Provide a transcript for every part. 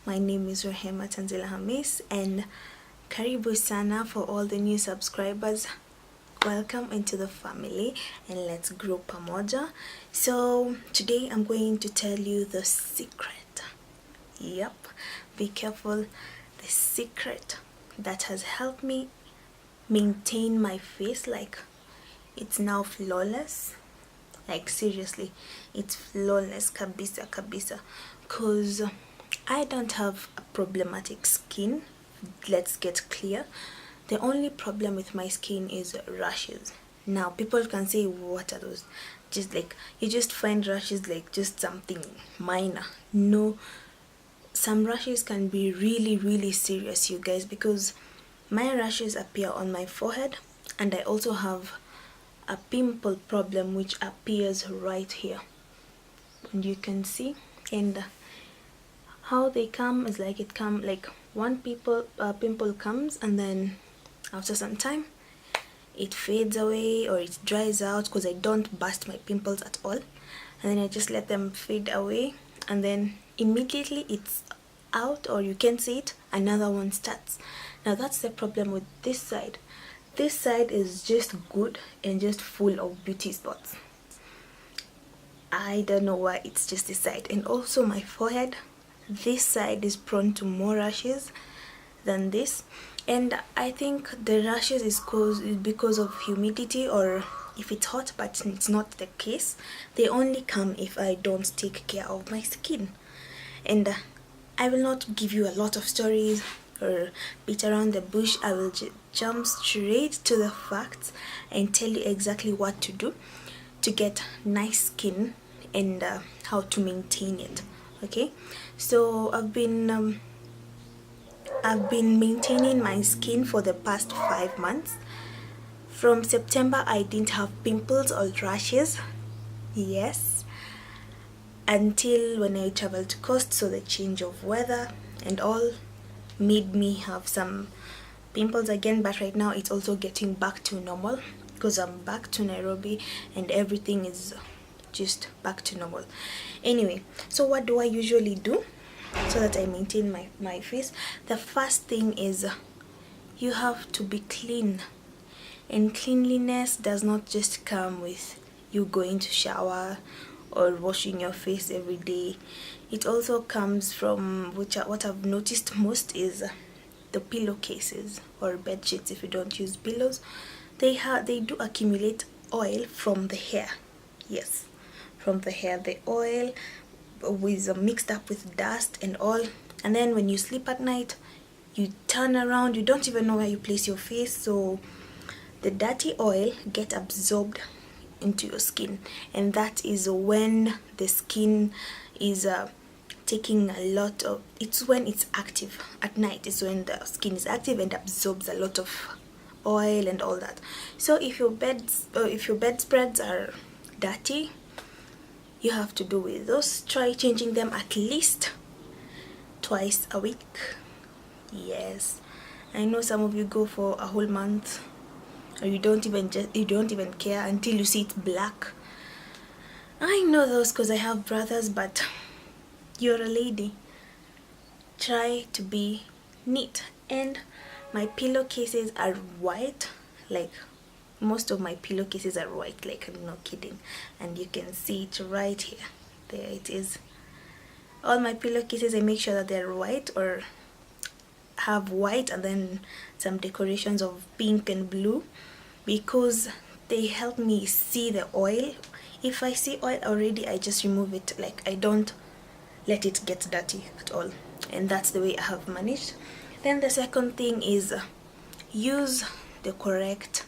My name is Rehema Tanzila Hamis, and karibu sana for all the new subscribers. Welcome into the family and let's grow pamoja. So today I'm going to tell you the secret. Yep, be careful. The secret that has helped me maintain my face, like it's now flawless. Like seriously, it's flawless kabisa, cause I don't have a problematic skin. Let's get clear. The only problem with my skin is rashes. Now people can say, what are those? Just like you just find rashes like just something minor. No, some rashes can be really serious, you guys, because my rashes appear on my forehead, and I also have a pimple problem which appears right here, and you can see. And how they come is like it come like one pimple comes, and then after some time it fades away or it dries out, because I don't burst my pimples at all, and then I just let them fade away, and then immediately it's out, or you can see it, another one starts. Now that's the problem with this side. This side is just good and just full of beauty spots. I don't know why, it's just this side. And also my forehead, this side is prone to more rashes than this, and I think the rashes is because of humidity, or if it's hot, but it's not the case. They only come if I don't take care of my skin. And I will not give you a lot of stories or beat around the bush. I will jump straight to the facts and tell you exactly what to do to get nice skin and how to maintain it. Okay, so I've been maintaining my skin for the past 5 months. From September I didn't have pimples or rashes, yes, until when I traveled to coast. So the change of weather and all made me have some pimples again, but right now it's also getting back to normal because I'm back to Nairobi and everything is just back to normal. Anyway, so what do I usually do so that I maintain my face? The first thing is you have to be clean, and cleanliness does not just come with you going to shower or washing your face every day. It also comes from what I've noticed most is the pillowcases or bed sheets. If you don't use pillows, they do accumulate oil from the hair. Yes, from the hair. The oil is mixed up with dust and all, and then when you sleep at night, you turn around, you don't even know where you place your face, so the dirty oil gets absorbed into your skin, and that is when the skin is taking a lot of, it's when it's active at night, is when the skin is active and absorbs a lot of oil and all that. So if your bedspreads are dirty, you have to do with those. Try changing them at least twice a week. Yes, I know some of you go for a whole month, or you don't even care until you see it black. I know those because I have brothers, but you're a lady. Try to be neat. And my pillowcases are white, like most of my pillowcases are white, like I'm not kidding, and you can see it right here. There it is. All my pillowcases, I make sure that they're white or have white and then some decorations of pink and blue, because they help me see the oil. If I see oil already, I just remove it. Like I don't let it get dirty at all, and that's the way I have managed. Then the second thing is use the correct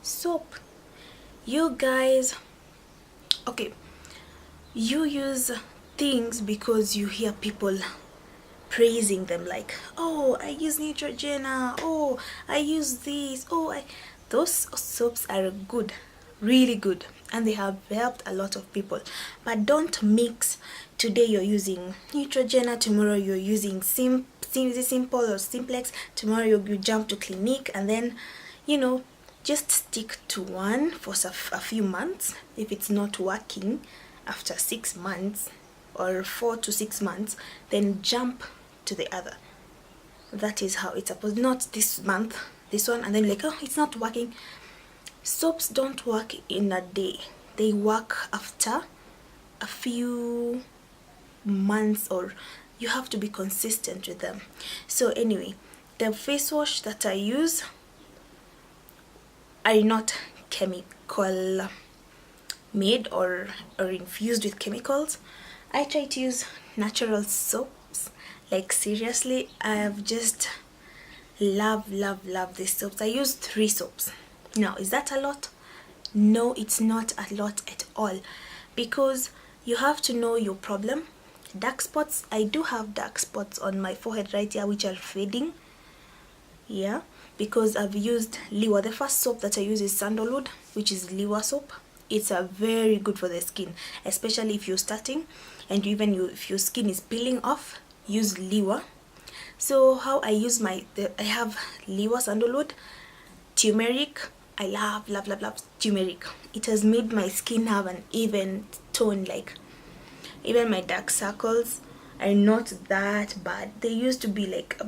soap. You guys, okay, you use things because you hear people praising them, like, oh, I use Neutrogena, oh, I use this, oh, those soaps are good, really good, and they have helped a lot of people. But don't mix. Today you're using Neutrogena, tomorrow you're using Simple or Simplex, tomorrow you jump to Clinique, and then, you know, just stick to one for a few months. If it's not working after 6 months or 4 to 6 months, then jump to the other. That is how it's supposed, not this month, this one, and then like, oh, it's not working. Soaps don't work in a day. They work after a few months, or you have to be consistent with them. So anyway, the face wash that I use are not chemical made or infused with chemicals. I try to use natural soaps. Like seriously, I've just love these soaps. I use 3 soaps. Now, is that a lot? No, it's not a lot at all, because you have to know your problem. Dark spots, I do have dark spots on my forehead right here which are fading, yeah, because I've used Liwa. The first soap that I use is sandalwood, which is Liwa soap. It's a very good for the skin, especially if you're starting, and even if your skin is peeling off, use Liwa. So how I use I have Liwa sandalwood, turmeric. I love turmeric. It has made my skin have an even tone. Like even my dark circles are not that bad. They used to be like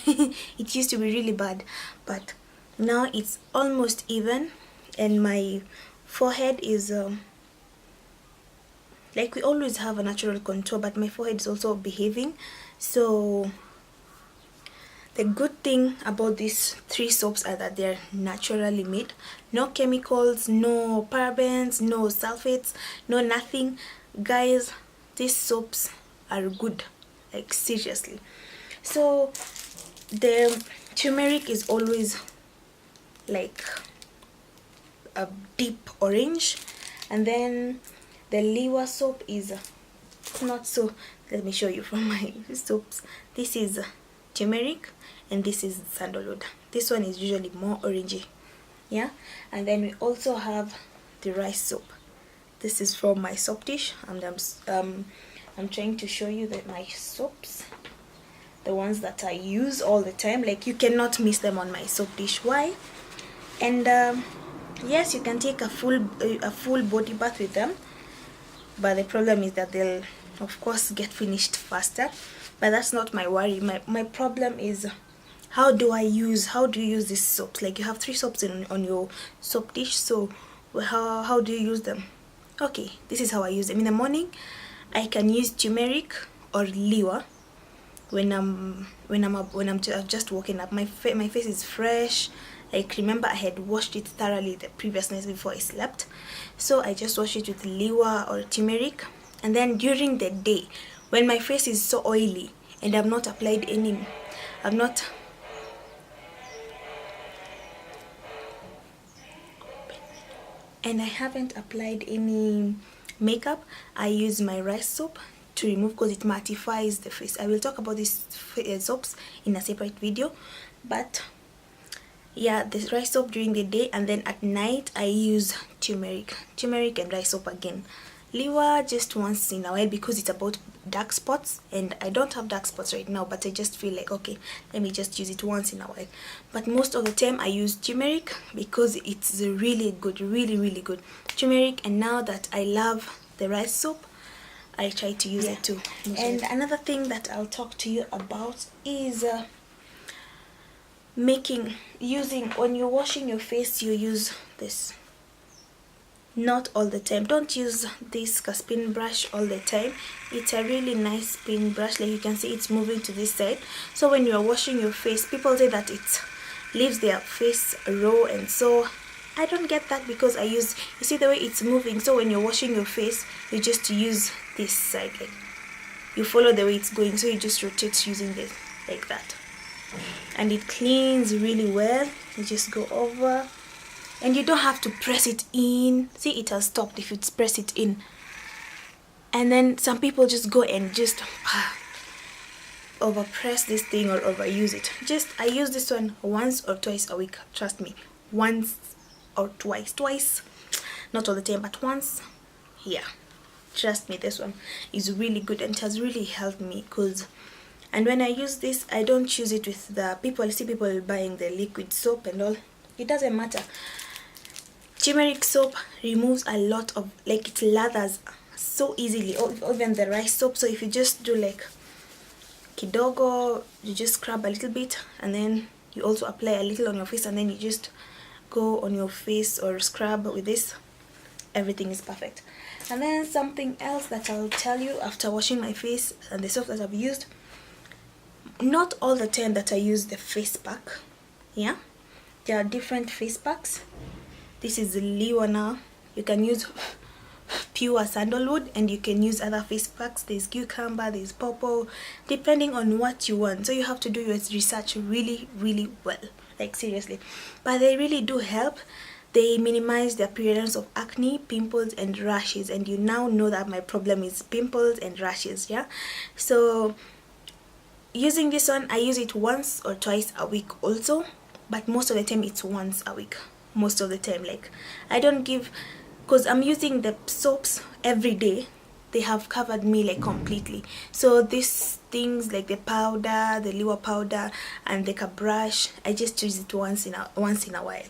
it used to be really bad, but now it's almost even, and my forehead is like, we always have a natural contour, but my forehead is also behaving. So the good thing about these 3 soaps are that they're naturally made. No chemicals, no parabens, no sulfates, no nothing. Guys, these soaps are good, like seriously. So the turmeric is always like a deep orange, and then the Liwa soap is not so. Let me show you from my soaps. This is turmeric and this is sandalwood. This one is usually more orangey, yeah. And then we also have the rice soap. This is from my soap dish, and I'm trying to show you that my soaps, the ones that I use all the time. Like, you cannot miss them on my soap dish. Why? And yes, you can take a full body bath with them, but the problem is that they'll of course get finished faster. But that's not my worry. My problem is, how do you use these soaps? Like, you have 3 soaps on your soap dish, so how do you use them? Okay, this is how I use them. In the morning, I can use turmeric or Liwa. When I'm just waking up, my face is fresh. Like, remember, I had washed it thoroughly the previous night before I slept, so I just wash it with Liwa or turmeric. And then during the day, when my face is so oily and I've not applied any, I haven't applied any makeup, I use my rice soap to remove, because it mattifies the face. I will talk about these soaps in a separate video, but yeah, the rice soap during the day, and then at night I use turmeric and rice soap again. Liwa just once in a while, because it's about dark spots, and I don't have dark spots right now, but I just feel like, okay, let me just use it once in a while. But most of the time I use turmeric, because it's really good, really good turmeric. And now that I love the rice soap, I try to use it too. And another thing that I'll talk to you about is when you're washing your face, you use this. Not all the time. Don't use this spin brush all the time. It's a really nice spin brush. Like, you can see it's moving to this side. So when you are washing your face, people say that it leaves their face raw, and so I don't get that, because you see the way it's moving. So when you're washing your face, you just use this side, like you follow the way it's going, so you just rotate using this like that, and it cleans really well. You just go over, and you don't have to press it in. See, it has stopped if you press it in. And then some people just go and just overpress this thing or overuse it. I use this one once or twice a week. Trust me, once or twice, not all the time, but once. Yeah, trust me, this one is really good, and it has really helped me. And when I use this, I don't use it with the people. I see people buying the liquid soap and all. It doesn't matter. Turmeric soap removes a lot of, like, it lathers so easily, or even the rice soap. So if you just do like kidogo, you just scrub a little bit, and then you also apply a little on your face, and then you just go on your face or scrub with this. Everything is perfect. And then something else that I'll tell you after washing my face and the soap that I've used, not all the time that I use the face pack. Yeah, there are different face packs. This is Liwana. You can use pure sandalwood, and you can use other face packs. There's cucumber, there's purple, depending on what you want. So you have to do your research really well, like seriously. But they really do help. They minimize the appearance of acne, pimples and rashes, and you now know that my problem is pimples and rashes. Yeah, so using this one, I use it once or twice a week also, but most of the time it's once a week. Most of the time, like, I don't give, because I'm using the soaps every day. They have covered me like completely. So these things like the powder, the Liwa powder and the brush, I just use it once in a while.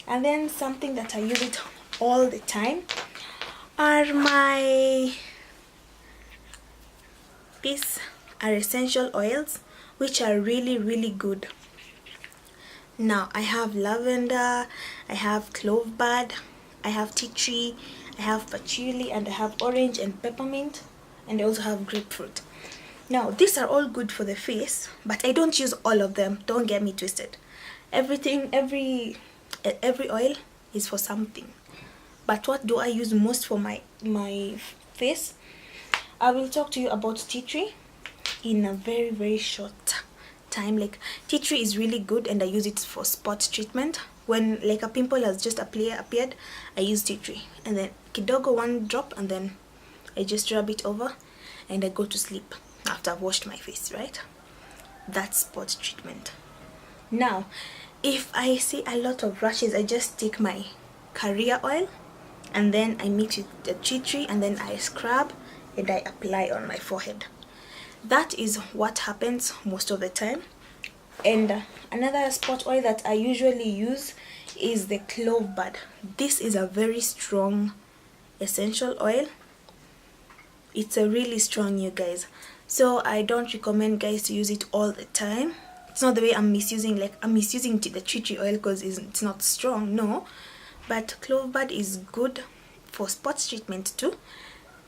And then something that I use it all the time are these are essential oils, which are really good. Now I have lavender, I have clove bud, I have tea tree, I have patchouli, and I have orange and peppermint, and I also have grapefruit. Now these are all good for the face, but I don't use all of them. Don't get me twisted. Every oil is for something. But what do I use most for my face? I will talk to you about tea tree in a very short time. Like, tea tree is really good, and I use it for spot treatment. When like a pimple has just appeared, I use tea tree, and then kidogo, one drop, and then I just rub it over and I go to sleep after I've washed my face, right? That's spot treatment. Now if I see a lot of rashes, I just take my carrier oil and then I mix with the tea tree, and then I scrub and I apply on my forehead. That is what happens most of the time. And another spot oil that I usually use is the clove bud. This is a very strong essential oil. It's a really strong, you guys. So I don't recommend guys to use it all the time. It's not the way I'm misusing the tea tree oil because it's not strong, no. But clove bud is good for spot treatment too,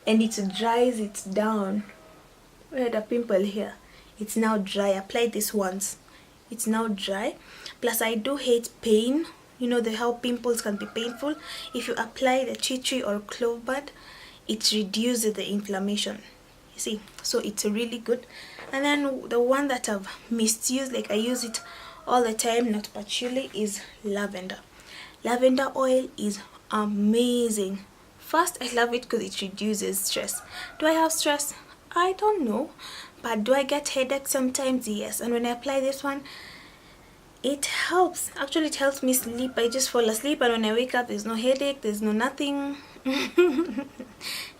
and it dries it down. We had a pimple here, it's now dry. Apply this once, it's now dry. Plus I do hate pain. You know how pimples can be painful. If you apply the tea tree or clove bud, it reduces the inflammation, you see. So it's really good. And then the one that I've misused, like I use it all the time, not patchouli, is lavender. Lavender oil is amazing. First, I love it because it reduces stress. Do I have stress? I don't know. But do I get headaches sometimes? Yes. And when I apply this one, it helps. Actually, it helps me sleep. I just fall asleep, and when I wake up, there's no headache, there's no nothing.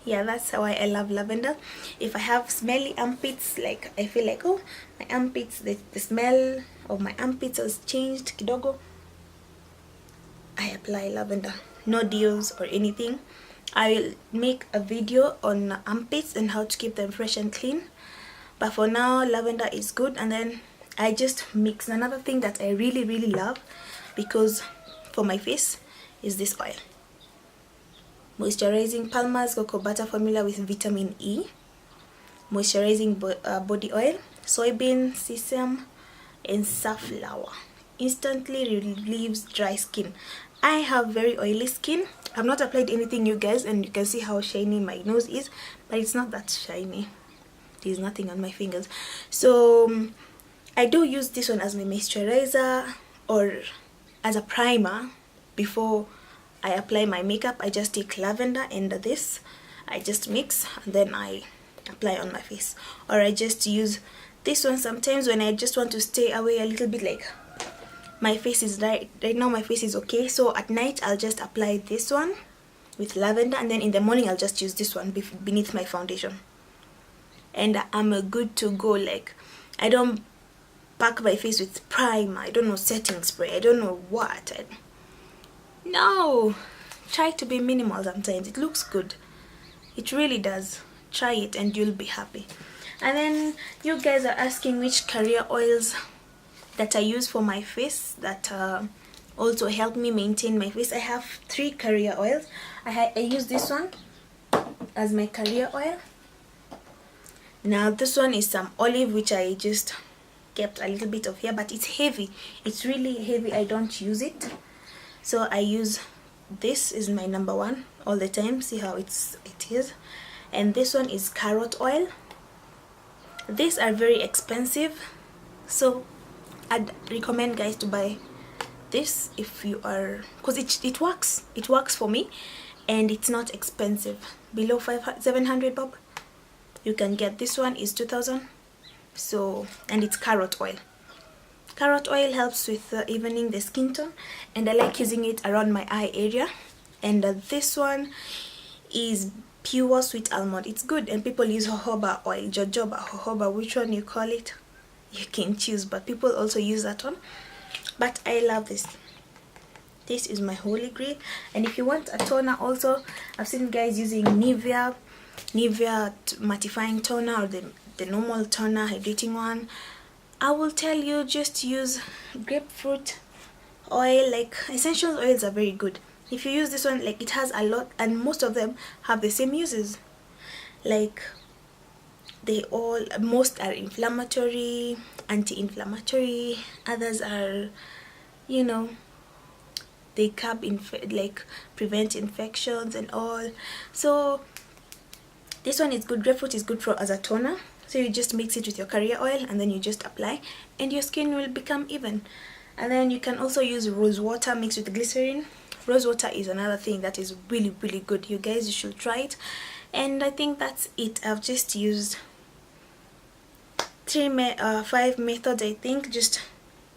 Yeah, that's how I love lavender. If I have smelly armpits, like I feel like, oh, my armpits, the smell of my armpits has changed kidogo, I apply lavender. No deals or anything. I will make a video on armpits and how to keep them fresh and clean, but for now lavender is good. And then I just mix. Another thing that I really love, because for my face, is this oil. Moisturizing Palmer's Cocoa Butter Formula with vitamin E. Moisturizing body oil, soybean, sesame and safflower. Instantly relieves dry skin. I have very oily skin. I've not applied anything, you guys, and you can see how shiny my nose is, but it's not that shiny. There's nothing on my fingers. So I do use this one as my moisturizer or as a primer before I apply my makeup. I just take lavender and this, I just mix and then I apply on my face. Or I just use this one sometimes when I just want to stay away a little bit, like my face is right now my face is okay, so at night I'll just apply this one with lavender, and then in the morning I'll just use this one beneath my foundation, and I'm good to go. Like, I don't pack my face with primer, I don't know, setting spray, I don't know what. No, try to be minimal sometimes. It looks good, it really does. Try it and you'll be happy. And then you guys are asking which carrier oils that I use for my face that also help me maintain my face. I have 3 carrier oils. I use this one as my carrier oil. Now this one is some olive, which I just kept a little bit of here, but it's heavy. It's really heavy. I don't use it, so I use this. Is my number 1 all the time. See how it is. And this one is carrot oil. These are very expensive, so I'd recommend guys to buy this if you are, because it works for me, and it's not expensive. Below 700 bob you can get this one. Is 2000. So, and it's carrot oil. Carrot oil helps with evening the skin tone, and I like using it around my eye area. And this one is pure sweet almond. It's good. And people use jojoba oil, jojoba, which one you call it, you can choose, but people also use that one. But I love this. This is my holy grail. And if you want a toner also, I've seen guys using Nivea mattifying toner, or the normal toner, hydrating one. I will tell you, just use grapefruit oil. Like, essential oils are very good. If you use this one, like, it has a lot, and most of them have the same uses. Like, most are inflammatory, anti-inflammatory. Others are, you know, they prevent infections and all. So this one is good. Grapefruit is good as a toner. So you just mix it with your carrier oil, and then you just apply, and your skin will become even. And then you can also use rose water mixed with glycerin. Rose water is another thing that is really, really good. You guys, you should try it. And I think that's it. I've just used 5 methods, I think. Just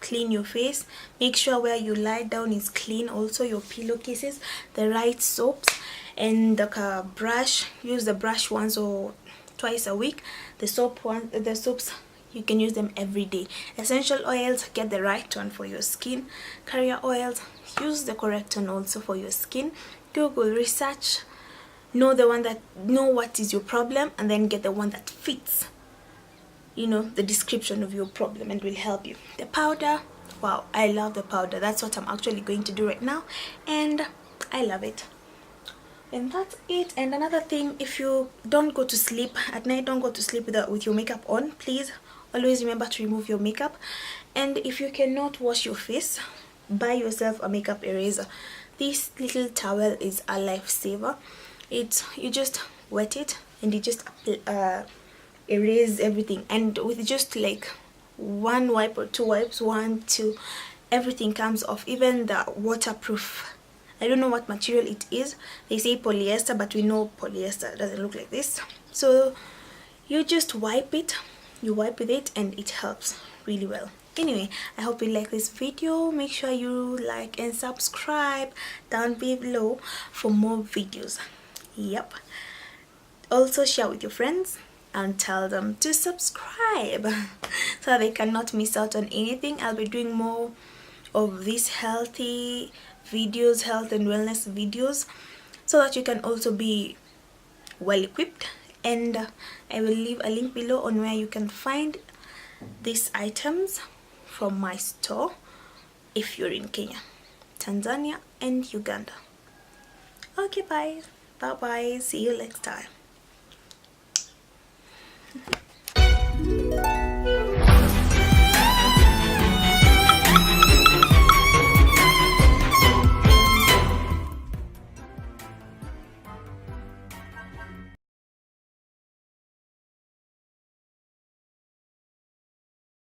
clean your face. Make sure where you lie down is clean. Also your pillowcases, the right soaps, and the brush. Use the brush once or twice a week. The soaps, you can use them every day. Essential oils, get the right one for your skin. Carrier oils, use the correct one also for your skin. Google, research, know what is your problem, and then get the one that fits, you know, the description of your problem, and will help you. The powder, wow, I love the powder. That's what I'm actually going to do right now, and I love it. And that's it. And another thing, if you don't go to sleep at night, don't go to sleep with your makeup on. Please always remember to remove your makeup. And if you cannot wash your face, buy yourself a makeup eraser. This little towel is a lifesaver. You just wet it, and you just erase everything, and with just like 1 wipe or 2 wipes, 1, 2, everything comes off. Even the waterproof, I don't know what material it is. They say polyester, but we know polyester doesn't look like this. So you just wipe it, you wipe with it, and it helps really well. Anyway, I hope you like this video. Make sure you like and subscribe down below for more videos. Yep. Also share with your friends and tell them to subscribe so they cannot miss out on anything. I'll be doing more of these healthy videos, health and wellness videos, so that you can also be well equipped. And I will leave a link below on where you can find these items from my store if you're in Kenya, Tanzania and Uganda. Okay, bye, see you next time.